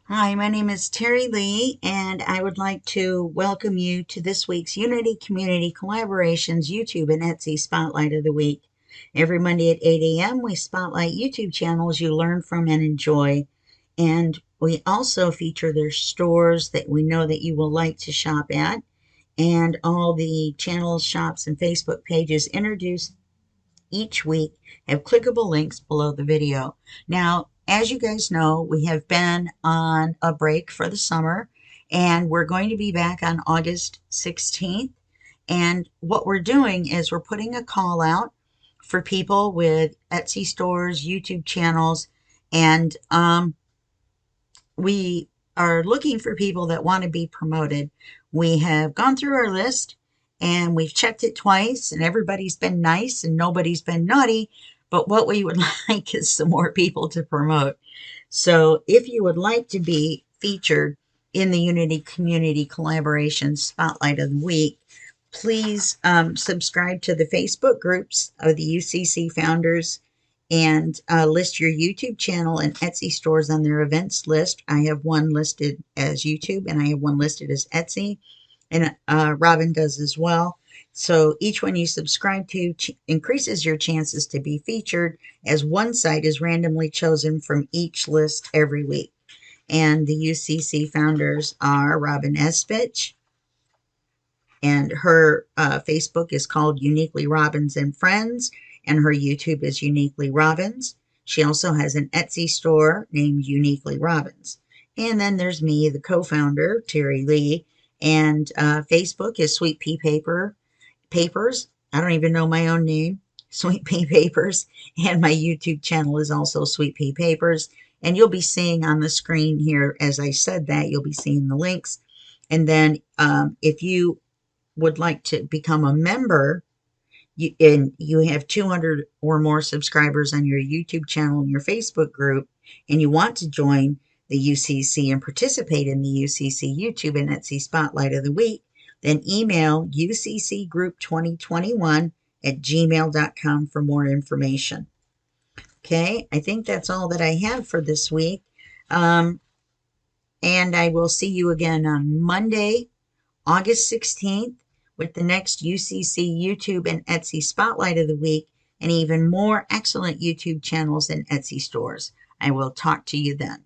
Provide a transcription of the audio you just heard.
Hi, my name is Terry Lee, and I would like to welcome you to this week's Unity Community Collaborations YouTube and Etsy Spotlight of the Week. Every Monday at 8 a.m., we spotlight YouTube channels you learn from and enjoy, and we also feature their stores that we know that you will like to shop at, and all the channels, shops, and Facebook pages introduced each week have clickable links below the video. Now, as you guys know, we have been on a break for the summer, and we're going to be back on August 16th. And what we're doing is we're putting a call out for people with Etsy stores, YouTube channels, and we are looking for people that want to be promoted. We have gone through our list and we've checked it twice, and everybody's been nice and nobody's been naughty. But what we would like is some more people to promote. So if you would like to be featured in the Unity Community Collaboration Spotlight of the Week, please subscribe to the Facebook groups of the UCC founders and list your YouTube channel and Etsy stores on their events list. I have one listed as YouTube and I have one listed as Etsy, and Robin does as well. So each one you subscribe to increases your chances to be featured, as one site is randomly chosen from each list every week. And the UCC founders are Robin Espich, and her Facebook is called Uniquely Robins and Friends, and her YouTube is Uniquely Robins. She also has an Etsy store named Uniquely Robins. And then there's me, the co-founder, Terry Lee, and Facebook is Sweet Pea Papers. I don't even know my own name, Sweet Pea Papers, and my YouTube channel is also Sweet Pea Papers. And you'll be seeing on the screen here, as I said that, you'll be seeing the links. And then if you would like to become a member, and you have 200 or more subscribers on your YouTube channel and your Facebook group, and you want to join the UCC and participate in the UCC YouTube and Etsy Spotlight of the Week, then email uccgroup2021@gmail.com for more information. Okay, I think that's all that I have for this week. And I will see you again on Monday, August 16th, with the next UCC YouTube and Etsy Spotlight of the Week, and even more excellent YouTube channels and Etsy stores. I will talk to you then.